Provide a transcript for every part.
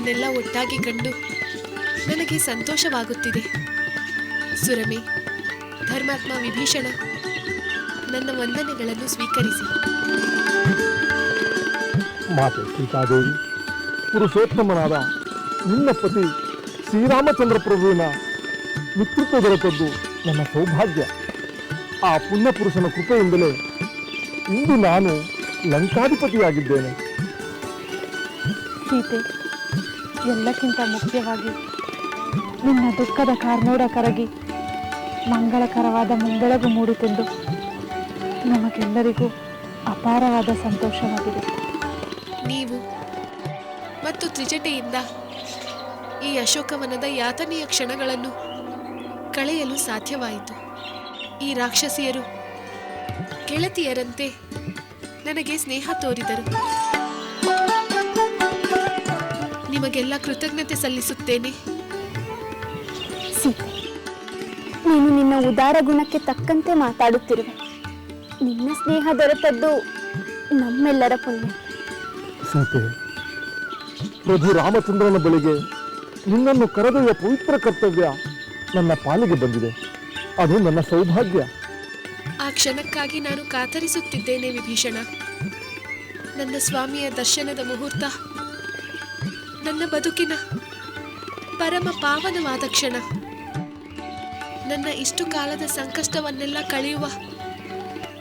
ಇವರನ್ನೆಲ್ಲ ಒಟ್ಟಾಗಿ ಕಂಡು ನನಗೆ ಸಂತೋಷವಾಗುತ್ತಿದೆ. ಸುರಮೆ, ಧರ್ಮಾತ್ಮ ವಿಭೀಷಣ, ನನ್ನ ವಂದನೆಗಳನ್ನು ಸ್ವೀಕರಿಸಿ. ಮಾತೆ ಸೀತಾದೇವಿ, ಪುರುಷೋತ್ತಮನಾದ ನಿನ್ನ ಪತಿ ಶ್ರೀರಾಮಚಂದ್ರ ಪ್ರಭುವಿನ ಮಿತ್ರತ್ವ ದೊರೆತದ್ದು ನನ್ನ ಸೌಭಾಗ್ಯ. ಆ ಪುಣ್ಯ ಪುರುಷನ ಕೃಪೆಯಿಂದಲೇ ಇಂದು ನಾನು ಲಂಕಾಧಿಪತಿಯಾಗಿದ್ದೇನೆ. ಸೀತೆ, ಎಲ್ಲಕ್ಕಿಂತ ಮುಖ್ಯವಾಗಿ ನಿನ್ನ ದುಃಖದ ಕಾರ್ಮೋಡ ಕರಗಿ ಮಂಗಳಕರವಾದ ಮುಂಬೆಳಗು ಮೂಡಿತೆಂದು ನಮಗೆಲ್ಲರಿಗೂ ಅಪಾರವಾದ ಸಂತೋಷವಾಗಿದೆ. ನೀವು ಮತ್ತು ತ್ರಿಜಟೆಯಿಂದ ಈ ಅಶೋಕವನದ ಯಾತನೆಯ ಕ್ಷಣಗಳನ್ನು ಕಳೆಯಲು ಸಾಧ್ಯವಾಯಿತು. ಈ ರಾಕ್ಷಸಿಯರು ಗೆಳತಿಯರಂತೆ ನನಗೆ ಸ್ನೇಹ ತೋರಿದರು. ನಿಮಗೆಲ್ಲ ಕೃತಜ್ಞತೆ ಸಲ್ಲಿಸುತ್ತೇನೆ. ಸೀತೆ, ನೀನು ನಿನ್ನ ಉದಾರ ಗುಣಕ್ಕೆ ತಕ್ಕಂತೆ ಮಾತಾಡುತ್ತಿರುವೆ. ನಿನ್ನ ಸ್ನೇಹ ದೊರೆತದ್ದು ನಮ್ಮೆಲ್ಲರ ಪುಣ್ಯ. ಸೀತೆ, ಪ್ರಭು ರಾಮಚಂದ್ರನ ಬಳಿಗೆ ನಿನ್ನನ್ನು ಕರೆದೊಯ್ಯುವ ಪವಿತ್ರ ಕರ್ತವ್ಯ ನನ್ನ ಪಾಲಿಗೆ ಬಂದಿದೆ. ಅದು ನನ್ನ ಸೌಭಾಗ್ಯ. ಆ ಕ್ಷಣಕ್ಕಾಗಿ ನಾನು ಕಾತರಿಸುತ್ತಿದ್ದೇನೆ ವಿಭೀಷಣ. ನನ್ನ ಸ್ವಾಮಿಯ ದರ್ಶನದ ಮುಹೂರ್ತ ನನ್ನ ಬದುಕಿನ ಪರಮ ಪಾವನವಾದ ಕ್ಷಣ. ನನ್ನ ಇಷ್ಟು ಕಾಲದ ಸಂಕಷ್ಟವನ್ನೆಲ್ಲ ಕಳೆಯುವ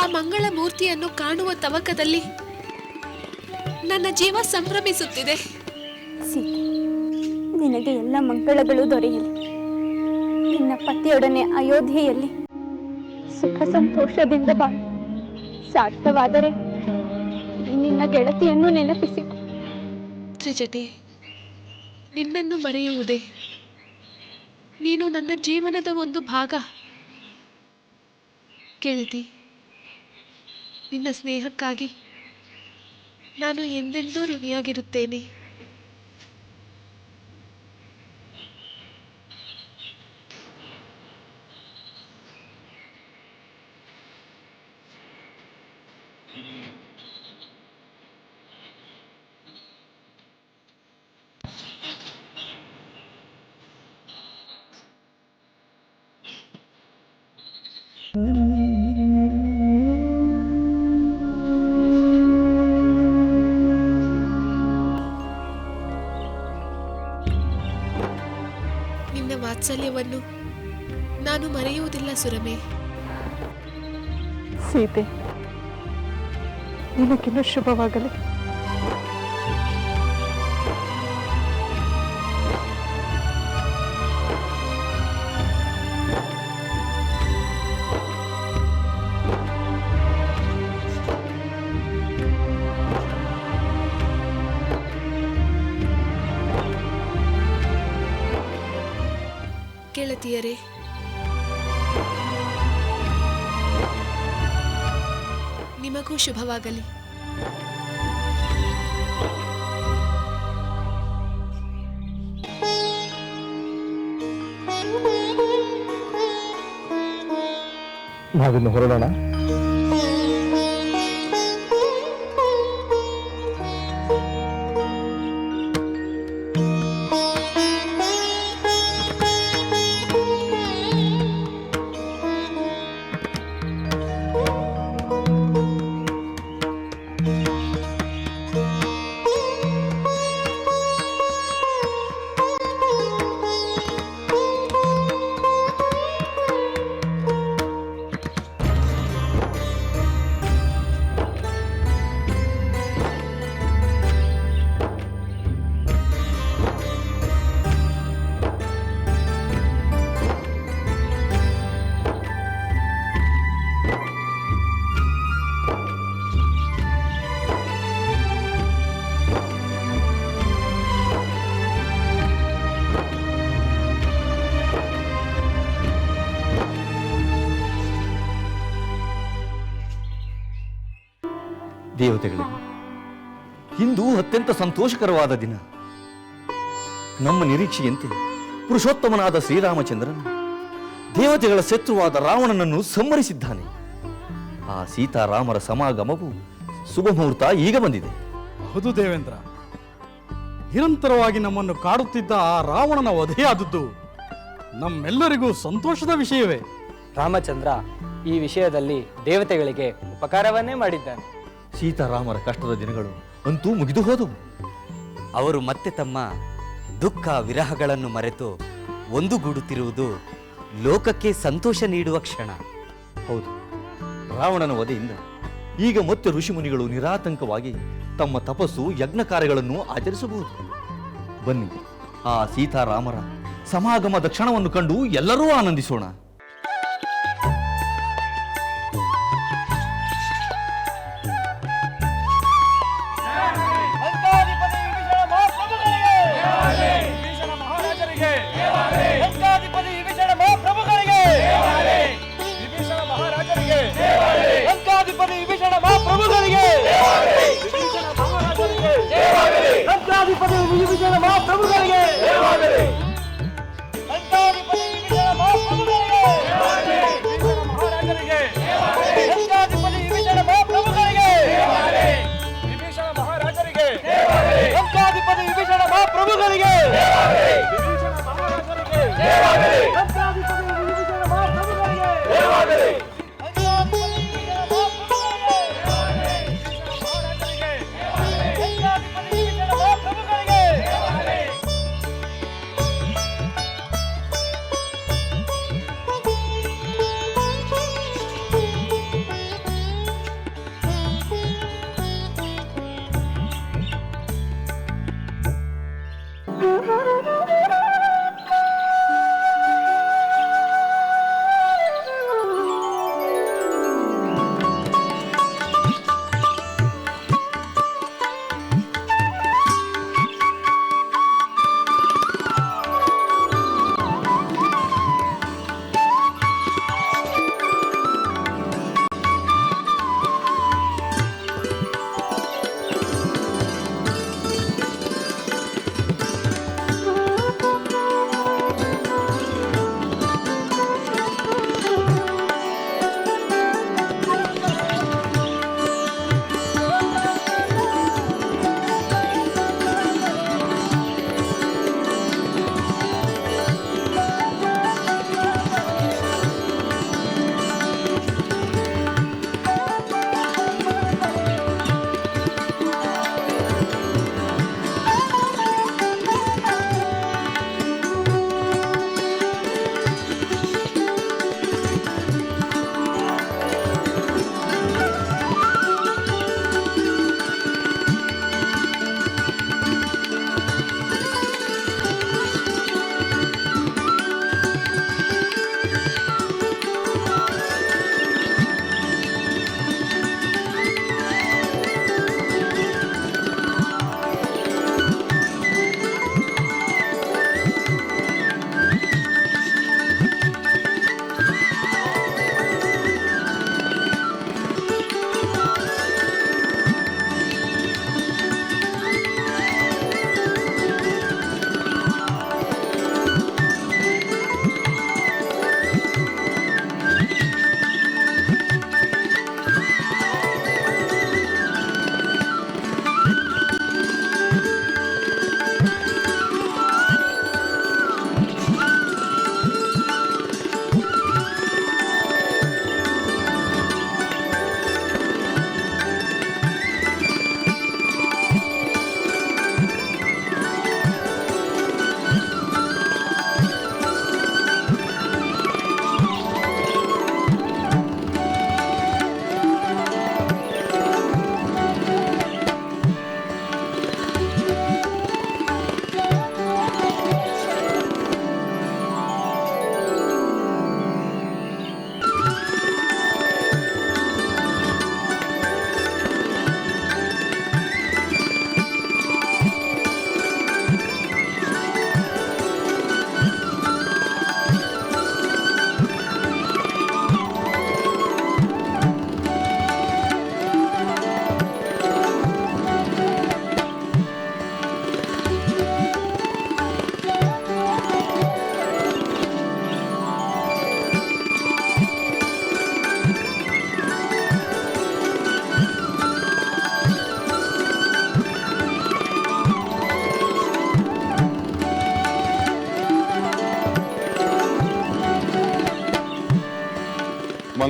ಆ ಮಂಗಳ ಮೂರ್ತಿಯನ್ನು ಕಾಣುವ ತವಕದಲ್ಲಿ ನನ್ನ ಜೀವ ಸಂಭ್ರಮಿಸುತ್ತಿದೆ. ಸೀತೆ, ನಿನಗೆ ಎಲ್ಲ ಮಂಗಳಗಳು ದೊರೆಯಲಿ. ನಿನ್ನ ಪತಿಯೊಡನೆ ಅಯೋಧ್ಯೆಯಲ್ಲಿ ಸುಖ ಸಂತೋಷದಿಂದ ಬಾಳು. ಸಾಧ್ಯವಾದರೆ ನಿನ್ನ ಗೆಳತಿಯನ್ನು ನೆನಪಿಸಿಕೊ. ತ್ರಿಜಟೆ, ನಿನ್ನನ್ನು ಮರೆಯುವುದೇ? ನೀನು ನನ್ನ ಜೀವನದ ಒಂದು ಭಾಗ. ಗೆಳತಿ, ನಿನ್ನ ಸ್ನೇಹಕ್ಕಾಗಿ ನಾನು ಎಂದೆಂದೂ ಋಣಿಯಾಗಿರುತ್ತೇನೆ. ನಿನ್ನ ವಾತ್ಸಲ್ಯವನ್ನು ನಾನು ಮರೆಯುವುದಿಲ್ಲ ಸುರಮೆ. ಸೀತೆ, ನಿನಗಿನ್ನೂ ಶುಭವಾಗಲಿ. ಗೆಳತಿಯರೇ, ನಿಮಗೂ ಶುಭವಾಗಲಿ. ನಾವಿನ್ನು ಹೊರಡೋಣ. ದೇವತೆಗಳಿಗೆ ಇಂದು ಅತ್ಯಂತ ಸಂತೋಷಕರವಾದ ದಿನ. ನಮ್ಮ ನಿರೀಕ್ಷೆಯಂತೆ ಪುರುಷೋತ್ತಮನಾದ ಶ್ರೀರಾಮಚಂದ್ರನು ದೇವತೆಗಳ ಶತ್ರುವಾದ ರಾವಣನನ್ನು ಸಂಹರಿಸಿದ್ದಾನೆ. ಆ ಸೀತಾರಾಮರ ಸಮಾಗಮವು ಶುಭ ಮುಹೂರ್ತ ಈಗ ಬಂದಿದೆ. ಹೌದು ದೇವೇಂದ್ರ, ನಿರಂತರವಾಗಿ ನಮ್ಮನ್ನು ಕಾಡುತ್ತಿದ್ದ ಆ ರಾವಣನ ವಧೆಯಾದದ್ದು ನಮ್ಮೆಲ್ಲರಿಗೂ ಸಂತೋಷದ ವಿಷಯವೇ. ರಾಮಚಂದ್ರ ಈ ವಿಷಯದಲ್ಲಿ ದೇವತೆಗಳಿಗೆ ಉಪಕಾರವನ್ನೇ ಮಾಡಿದ್ದಾನೆ. ಸೀತಾರಾಮರ ಕಷ್ಟದ ದಿನಗಳು ಅಂತೂ ಮುಗಿದು ಹೋದವು. ಅವರು ಮತ್ತೆ ತಮ್ಮ ದುಃಖ ವಿರಹಗಳನ್ನು ಮರೆತು ಒಂದುಗೂಡುತ್ತಿರುವುದು ಲೋಕಕ್ಕೆ ಸಂತೋಷ ನೀಡುವ ಕ್ಷಣ. ಹೌದು, ರಾವಣನ ವಧೆಯಿಂದ ಈಗ ಮತ್ತೆ ಋಷಿಮುನಿಗಳು ನಿರಾತಂಕವಾಗಿ ತಮ್ಮ ತಪಸ್ಸು ಯಜ್ಞ ಕಾರ್ಯಗಳನ್ನು ಆಚರಿಸಬಹುದು. ಬನ್ನಿ, ಆ ಸೀತಾರಾಮರ ಸಮಾಗಮದ ಕ್ಷಣವನ್ನು ಕಂಡು ಎಲ್ಲರೂ ಆನಂದಿಸೋಣ.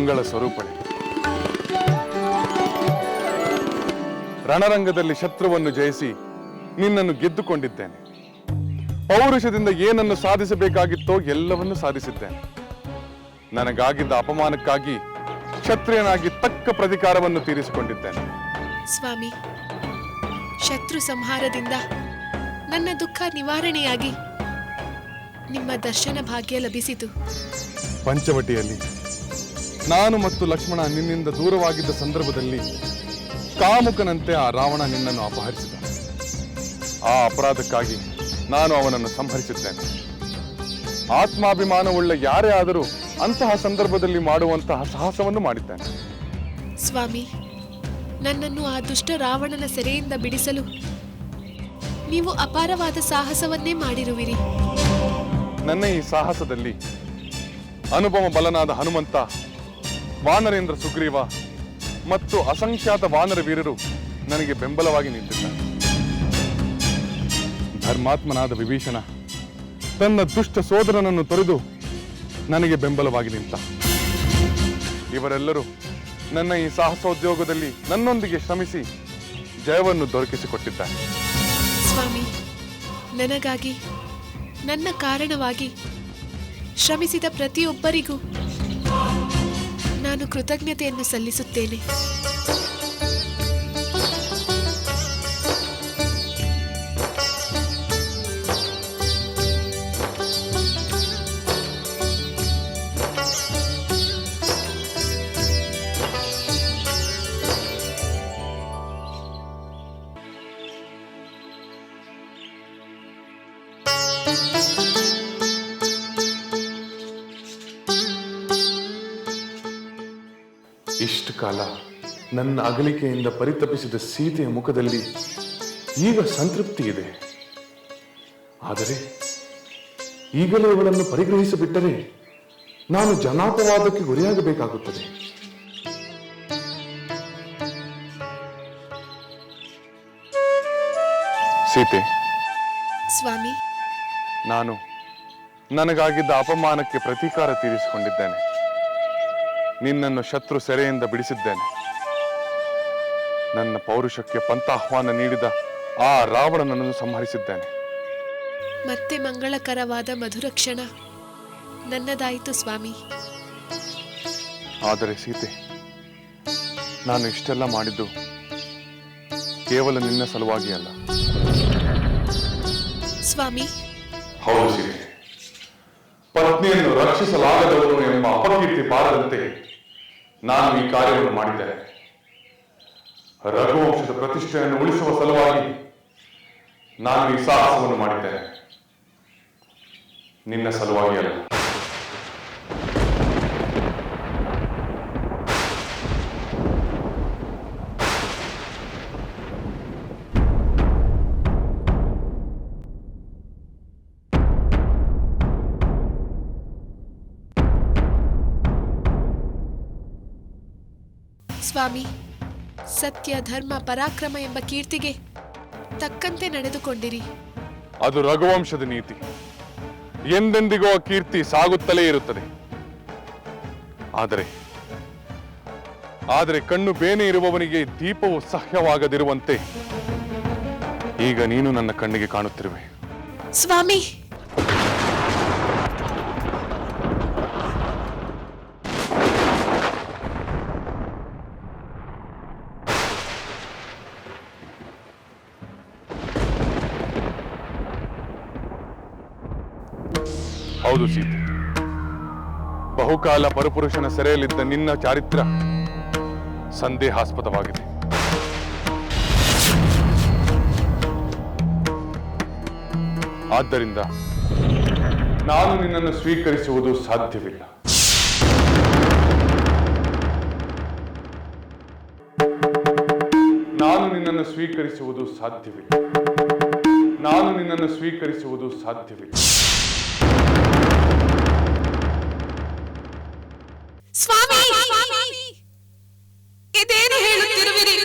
ಮಂಗಳ ಸ್ವರೂಪಳೆ. ರಣರಂಗದಲ್ಲಿ ಶತ್ರುವನ್ನು ಜಯಿಸಿ ನಿನ್ನನ್ನು ಗೆದ್ದುಕೊಂಡಿದ್ದೇನೆ. ಪೌರುಷದಿಂದ ಏನನ್ನು ಸಾಧಿಸಬೇಕಾಗಿತ್ತೋ ಎಲ್ಲವನ್ನೂ ಸಾಧಿಸಿದ್ದೇನೆ. ನನಗಾಗಿದ್ದ ಅಪಮಾನಕ್ಕಾಗಿ ಕ್ಷತ್ರಿಯನಾಗಿ ತಕ್ಕ ಪ್ರತಿಕಾರವನ್ನು ತೀರಿಸಿಕೊಂಡಿದ್ದೇನೆ. ಸ್ವಾಮಿ, ಶತ್ರು ಸಂಹಾರದಿಂದ ನನ್ನ ದುಃಖ ನಿವಾರಣೆಯಾಗಿ ನಿಮ್ಮ ದರ್ಶನ ಭಾಗ್ಯ ಲಭಿಸಿತು. ಪಂಚವಟಿಯಲ್ಲಿ ನಾನು ಮತ್ತು ಲಕ್ಷ್ಮಣ ನಿನ್ನಿಂದ ದೂರವಾಗಿದ್ದ ಸಂದರ್ಭದಲ್ಲಿ ಕಾಮುಕನಂತೆ ಆ ರಾವಣ ನಿನ್ನನ್ನು ಅಪಹರಿಸಿದ. ಆ ಅಪರಾಧಕ್ಕಾಗಿ ನಾನು ಅವನನ್ನು ಸಂಹರಿಸಿದ್ದೇನೆ. ಆತ್ಮಾಭಿಮಾನವುಳ್ಳ ಯಾರೇ ಆದರೂ ಅಂತಹ ಸಂದರ್ಭದಲ್ಲಿ ಮಾಡುವಂತಹ ಸಾಹಸವನ್ನು ಮಾಡಿದ್ದೇನೆ. ಸ್ವಾಮಿ, ನನ್ನನ್ನು ಆ ದುಷ್ಟ ರಾವಣನ ಸೆರೆಯಿಂದ ಬಿಡಿಸಲು ನೀವು ಅಪಾರವಾದ ಸಾಹಸವನ್ನೇ ಮಾಡಿರುವಿರಿ. ನನ್ನ ಈ ಸಾಹಸದಲ್ಲಿ ಅನುಪಮ ಬಲನಾದ ಹನುಮಂತ, ವಾನರೇಂದ್ರ ಸುಗ್ರೀವ ಮತ್ತು ಅಸಂಖ್ಯಾತ ವಾನರ ವೀರರು ನನಗೆ ಬೆಂಬಲವಾಗಿ ನಿಂತಿದ್ದಾರೆ. ಧರ್ಮಾತ್ಮನಾದ ವಿಭೀಷಣ ತನ್ನ ದುಷ್ಟ ಸೋದರನನ್ನು ತೊರೆದು ನನಗೆ ಬೆಂಬಲವಾಗಿ ನಿಂತ. ಇವರೆಲ್ಲರೂ ನನ್ನ ಈ ಸಾಹಸೋದ್ಯೋಗದಲ್ಲಿ ನನ್ನೊಂದಿಗೆ ಶ್ರಮಿಸಿ ಜಯವನ್ನು ದೊರಕಿಸಿಕೊಟ್ಟಿದ್ದಾರೆ. ಸ್ವಾಮಿ, ನನಗಾಗಿ, ನನ್ನ ಕಾರಣವಾಗಿ ಶ್ರಮಿಸಿದ ಪ್ರತಿಯೊಬ್ಬರಿಗೂ ನಾನು ಕೃತಜ್ಞತೆಯನ್ನು ಸಲ್ಲಿಸುತ್ತೇನೆ. ಇಷ್ಟು ಕಾಲ ನನ್ನ ಅಗಲಿಕೆಯಿಂದ ಪರಿತಪಿಸಿದ ಸೀತೆಯ ಮುಖದಲ್ಲಿ ಈಗ ಸಂತೃಪ್ತಿ ಇದೆ. ಆದರೆ ಈಗಲೇ ಇವಳನ್ನು ಪರಿಗ್ರಹಿಸಿಬಿಟ್ಟರೆ ನಾನು ಜನಾಪವಾದಕ್ಕೆ ಗುರಿಯಾಗಬೇಕಾಗುತ್ತದೆ. ಸೀತೆ, ಸ್ವಾಮಿ, ನಾನು ನನಗಾಗಿದ್ದ ಅಪಮಾನಕ್ಕೆ ಪ್ರತೀಕಾರ ತೀರಿಸಿಕೊಂಡಿದ್ದೇನೆ. ನಿನ್ನನ್ನು ಶತ್ರು ಸೆರೆಯಿಂದ ಬಿಡಿಸಿದ್ದೇನೆ. ನನ್ನ ಪೌರುಷಕ್ಕೆ ಪಂಥಾಹ್ವಾನ ನೀಡಿದ ಆ ರಾವಣನನ್ನು ಸಂಹರಿಸಿದ್ದೇನೆ. ಮತ್ತೆ ಮಂಗಳಕರವಾದ ಮಧುರ ಕ್ಷಣ ನನ್ನದಾಯಿತು ಸ್ವಾಮಿ. ಆದರೆ ಸೀತೆ, ನಾನು ಇಷ್ಟೆಲ್ಲ ಮಾಡಿದ್ದು ಕೇವಲ ನಿನ್ನ ಸಲುವಾಗಿ ಅಲ್ಲ. ಸ್ವಾಮಿ, ಹೌದು ಸೀತೆ, ಪತ್ನಿಯನ್ನು ರಕ್ಷಿಸಲಾಗದವನು ಎಂಬ ಅಪಕೀರ್ತಿ ಬಾರದಂತೆ ನಾನು ಈ ಕಾರ್ಯವನ್ನು ಮಾಡಿದ್ದೇನೆ. ರಘುವಂಶದ ಪ್ರತಿಷ್ಠೆಯನ್ನು ಉಳಿಸುವ ಸಲುವಾಗಿ ನಾನು ಈ ಸಾಹಸವನ್ನು ಮಾಡಿದ್ದೇನೆ, ನಿನ್ನ ಸಲುವಾಗಿ ಅಲ್ಲ. ಸ್ವಾಮಿ, ಸತ್ಯ, ಧರ್ಮ, ಪರಾಕ್ರಮ ಎಂಬ ಕೀರ್ತಿಗೆ ತಕ್ಕಂತೆ ನಡೆದುಕೊಂಡಿರಿ. ಅದು ರಘುವಂಶದ ನೀತಿ. ಎಂದೆಂದಿಗೂ ಆ ಕೀರ್ತಿ ಸಾಗುತ್ತಲೇ ಇರುತ್ತದೆ. ಆದರೆ ಕಣ್ಣು ಬೇನೆ ಇರುವವನಿಗೆ ದೀಪವು ಸಹ್ಯವಾಗದಿರುವಂತೆ ಈಗ ನೀನು ನನ್ನ ಕಣ್ಣಿಗೆ ಕಾಣುತ್ತಿರುವೆ. ಸ್ವಾಮಿ, ಹೌದು ಸೀತೆ, ಬಹುಕಾಲ ಪರಪುರುಷನ ಸೆರೆಯಲ್ಲಿದ್ದ ನಿನ್ನ ಚಾರಿತ್ರ್ಯ ಸಂದೇಹಾಸ್ಪದವಾಗಿದೆ. ಆದ್ದರಿಂದ ನಾನು ನಿನ್ನನ್ನು ಸ್ವೀಕರಿಸುವುದು ಸಾಧ್ಯವಿಲ್ಲ. ನಾನು ನಿನ್ನನ್ನು ಸ್ವೀಕರಿಸುವುದು ಸಾಧ್ಯವಿಲ್ಲ. ನಾನು ನಿನ್ನನ್ನು ಸ್ವೀಕರಿಸುವುದು ಸಾಧ್ಯವಿಲ್ಲ. ಸ್ವಾಮಿ, ಇದೇನು ಹೇಳುತ್ತಿರುವಿರಿ?